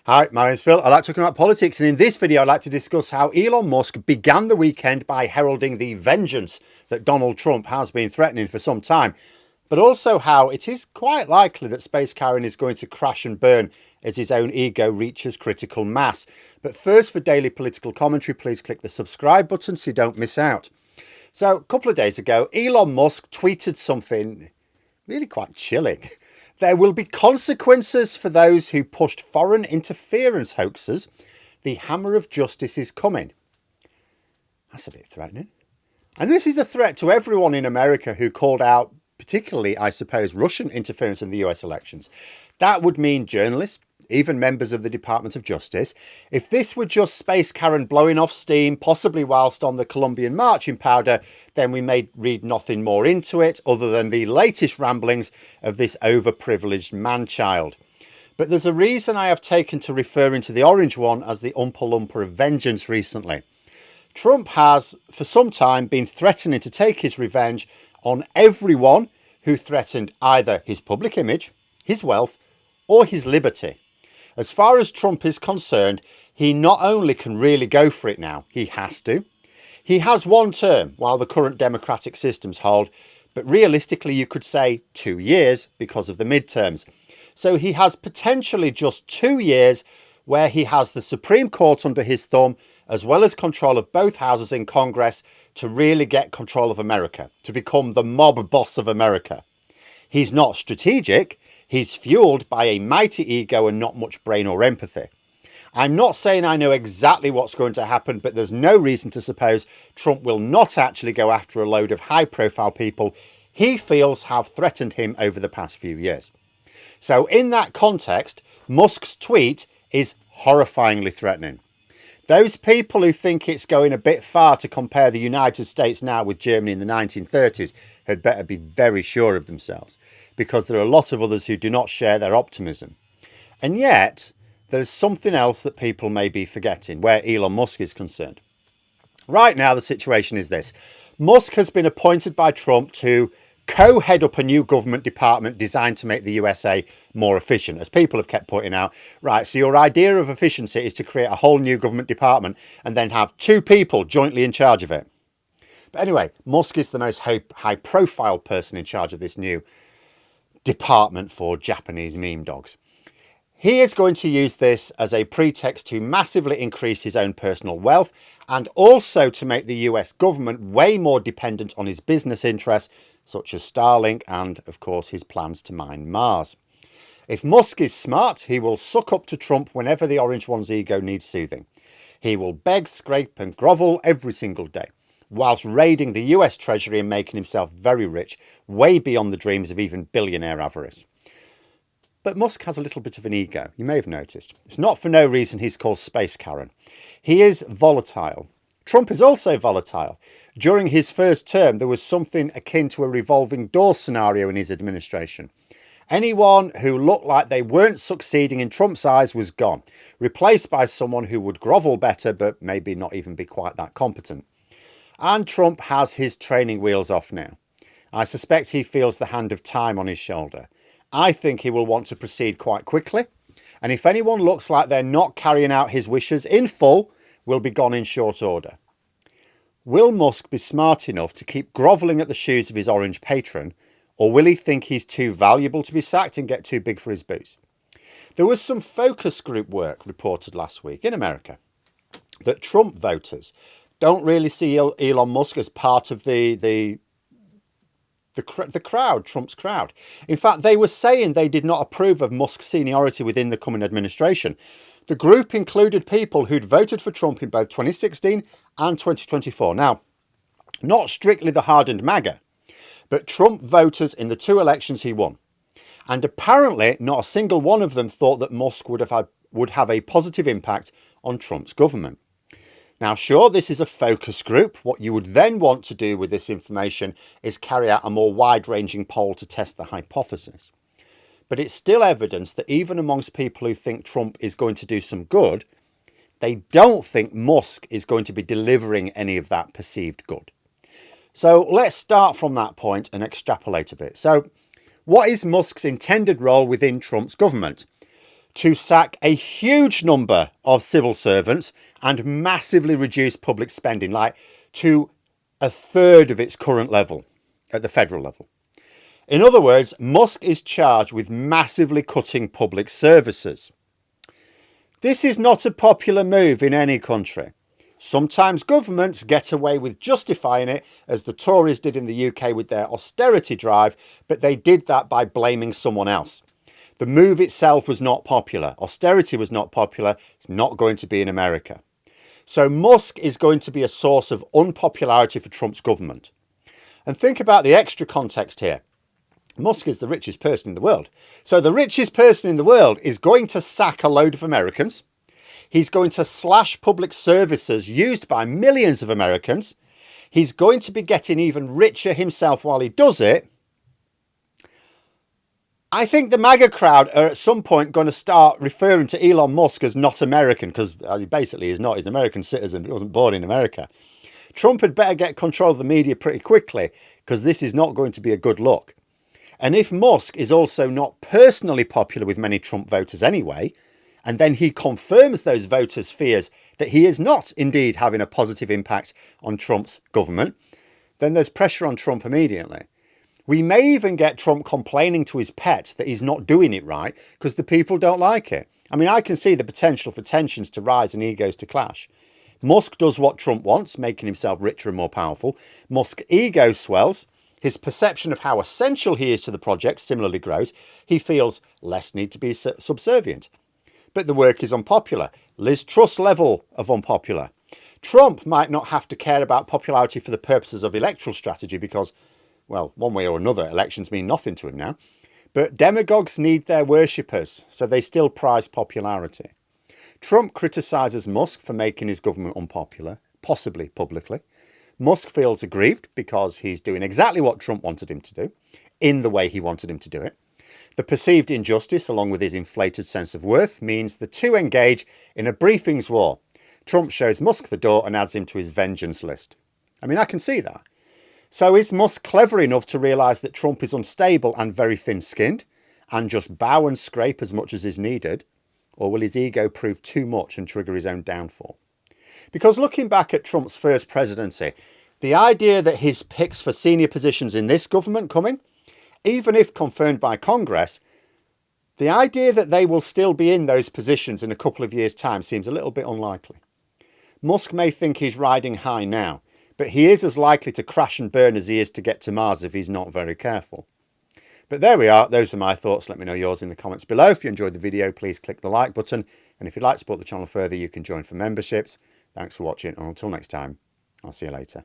Hi, my name's Phil. I like talking about politics, and in this video I'd like to discuss how Elon Musk began the weekend by heralding the vengeance that Donald Trump has been threatening for some time, but also how it is quite likely that space carrying is going to crash and burn as his own ego reaches critical mass. But first, for daily political commentary, please click the subscribe button so you don't miss out. So a couple of days ago, Elon Musk tweeted something really quite chilling. There will be consequences for those who pushed foreign interference hoaxes. The hammer of justice is coming. That's a bit threatening. And this is a threat to everyone in America who called out, particularly, I suppose, Russian interference in the US elections. That would mean journalists, even members of the Department of Justice. If this were just Space Karen blowing off steam, possibly whilst on the Colombian marching powder, then we may read nothing more into it other than the latest ramblings of this overprivileged man-child. But there's a reason I have taken to referring to the orange one as the umpa-lumpa of vengeance recently. Trump has, for some time, been threatening to take his revenge on everyone who threatened either his public image, his wealth, or his liberty. As far as Trump is concerned, he not only can really go for it now, he has to. He has one term while the current democratic systems hold, but realistically you could say 2 years because of the midterms. So he has potentially just 2 years where he has the Supreme Court under his thumb, as well as control of both houses in Congress, to really get control of America, to become the mob boss of America. He's not strategic. He's fueled by a mighty ego and not much brain or empathy. I'm not saying I know exactly what's going to happen, but there's no reason to suppose Trump will not actually go after a load of high-profile people he feels have threatened him over the past few years. So in that context, Musk's tweet is horrifyingly threatening. Those people who think it's going a bit far to compare the United States now with Germany in the 1930s had better be very sure of themselves, because there are a lot of others who do not share their optimism. And yet, there is something else that people may be forgetting where Elon Musk is concerned. Right now, the situation is this. Musk has been appointed by Trump to co-head up a new government department designed to make the USA more efficient. As people have kept pointing out, right, so your idea of efficiency is to create a whole new government department and then have 2 people jointly in charge of it. But anyway, Musk is the most high-profile person in charge of this new department for Japanese meme dogs. He is going to use this as a pretext to massively increase his own personal wealth and also to make the US government way more dependent on his business interests, such as Starlink and, of course, his plans to mine Mars. If Musk is smart, he will suck up to Trump whenever the orange one's ego needs soothing. He will beg, scrape and grovel every single day, whilst raiding the US Treasury and making himself very rich, way beyond the dreams of even billionaire avarice. But Musk has a little bit of an ego, you may have noticed. It's not for no reason he's called Space Karen. He is volatile. Trump is also volatile. During his first term, there was something akin to a revolving door scenario in his administration. Anyone who looked like they weren't succeeding in Trump's eyes was gone, replaced by someone who would grovel better, but maybe not even be quite that competent. And Trump has his training wheels off now. I suspect he feels the hand of time on his shoulder. I think he will want to proceed quite quickly. And if anyone looks like they're not carrying out his wishes in full, will be gone in short order. Will Musk be smart enough to keep grovelling at the shoes of his orange patron, or will he think he's too valuable to be sacked and get too big for his boots? There was some focus group work reported last week in America that Trump voters don't really see Elon Musk as part of the crowd, Trump's crowd. In fact, they were saying they did not approve of Musk's seniority within the coming administration. The group included people who'd voted for Trump in both 2016 and 2024. Now, not strictly the hardened MAGA, but Trump voters in the 2 elections he won. And apparently not a single one of them thought that Musk would have a positive impact on Trump's government. Now, sure, this is a focus group. What you would then want to do with this information is carry out a more wide-ranging poll to test the hypothesis. But it's still evidence that even amongst people who think Trump is going to do some good, they don't think Musk is going to be delivering any of that perceived good. So let's start from that point and extrapolate a bit. So what is Musk's intended role within Trump's government? to sack a huge number of civil servants and massively reduce public spending, like to a third of its current level at the federal level. In other words, Musk is charged with massively cutting public services. This is not a popular move in any country. Sometimes governments get away with justifying it, as the Tories did in the UK with their austerity drive, but they did that by blaming someone else. The move itself was not popular. Austerity was not popular. It's not going to be in America. So Musk is going to be a source of unpopularity for Trump's government. And think about the extra context here. Musk is the richest person in the world. So the richest person in the world is going to sack a load of Americans. He's going to slash public services used by millions of Americans. He's going to be getting even richer himself while he does it. I think the MAGA crowd are at some point going to start referring to Elon Musk as not American, because he basically is not. He's an American citizen. He wasn't born in America. Trump had better get control of the media pretty quickly, because this is not going to be a good look. And if Musk is also not personally popular with many Trump voters anyway, and then he confirms those voters' fears that he is not indeed having a positive impact on Trump's government, then there's pressure on Trump immediately. We may even get Trump complaining to his pet that he's not doing it right because the people don't like it. I mean, I can see the potential for tensions to rise and egos to clash. Musk does what Trump wants, making himself richer and more powerful. Musk's ego swells. His perception of how essential he is to the project similarly grows. He feels less need to be subservient. But the work is unpopular. Liz Truss level of unpopular. Trump might not have to care about popularity for the purposes of electoral strategy because, well, one way or another, elections mean nothing to him now. But demagogues need their worshippers, so they still prize popularity. Trump criticises Musk for making his government unpopular, possibly publicly. Musk feels aggrieved because he's doing exactly what Trump wanted him to do, in the way he wanted him to do it. The perceived injustice, along with his inflated sense of worth, means the two engage in a briefings war. Trump shows Musk the door and adds him to his vengeance list. I mean, I can see that. So is Musk clever enough to realise that Trump is unstable and very thin-skinned and just bow and scrape as much as is needed? Or will his ego prove too much and trigger his own downfall? Because looking back at Trump's first presidency, the idea that his picks for senior positions in this government coming, even if confirmed by Congress, the idea that they will still be in those positions in a couple of years' time seems a little bit unlikely. Musk may think he's riding high now, but he is as likely to crash and burn as he is to get to Mars if he's not very careful. But there we are. Those are my thoughts. Let me know yours in the comments below. If you enjoyed the video, please click the like button. And if you'd like to support the channel further, you can join for memberships. Thanks for watching. And until next time, I'll see you later.